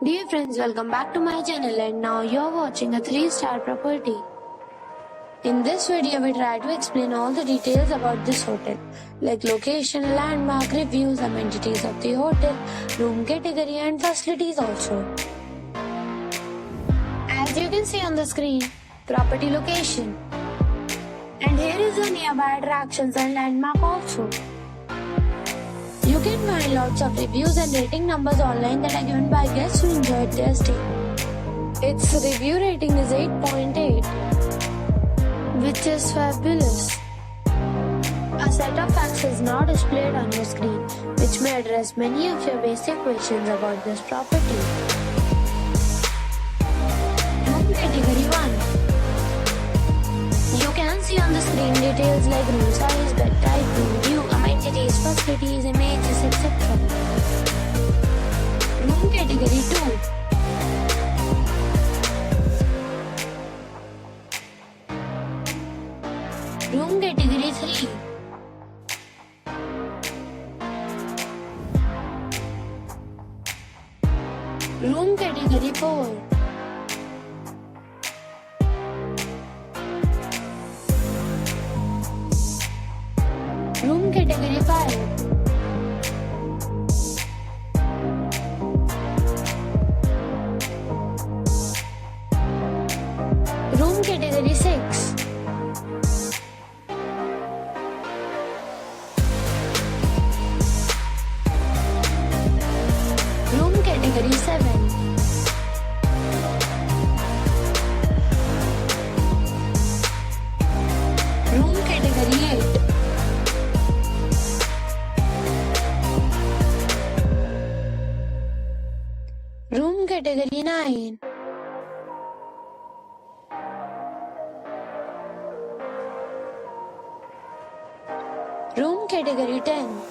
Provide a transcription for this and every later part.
Dear friends, welcome back to my channel and now you're watching a 3-star property. In this video, we try to explain all the details about this hotel, like location, landmark, reviews, amenities of the hotel, room category and facilities also. As you can see on the screen, property location. And here is the nearby attractions and landmark also. You can find lots of reviews and rating numbers online that are given by guests who enjoyed their stay. Its review rating is 8.8, which is fabulous. A set of facts is now displayed on your screen, which may address many of your basic questions about this property. Room category 1. You can see on the screen details like room size, bed type, room view, amenities, facilities, images, etc. Room category 2. Room category 3. Room category 4. Room category 5. Room category 6. Room category 7. Room category 8. Room category 9. Room category 10.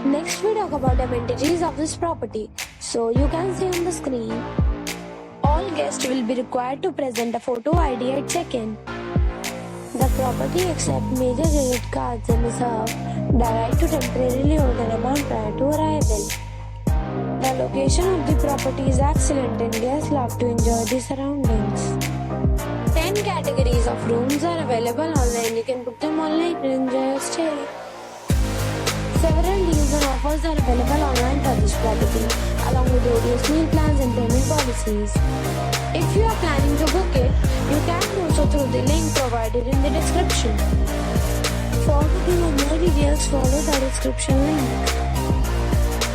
Next we talk about amenities of this property. So you can see on the screen, all guests will be required to present a photo ID at check-in. The property accepts major credit cards and reserves the right to temporarily hold an amount prior to arrival. The location of the property is excellent and guests love to enjoy the surroundings. 10 categories of rooms are available online. You can book them online and enjoy your stay. Several deals and offers are available online for this property, along with various meal plans and payment policies. If you are planning to book it, you can do so through the link provided in the description. For booking or more details, follow the description link.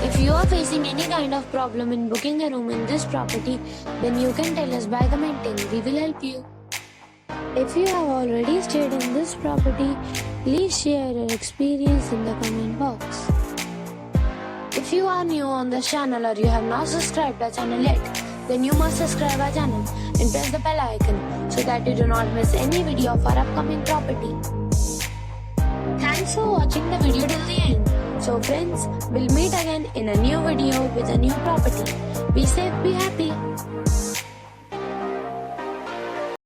If you are facing any kind of problem in booking a room in this property, then you can tell us by commenting. We will help you. If you have already stayed in this property, please share your experience in the comment box. If you are new on this channel or you have not subscribed our channel yet, then you must subscribe our channel and press the bell icon so that you do not miss any video of our upcoming property. Thanks for watching the video till the end. So friends, we'll meet again in a new video with a new property. Be safe, be happy.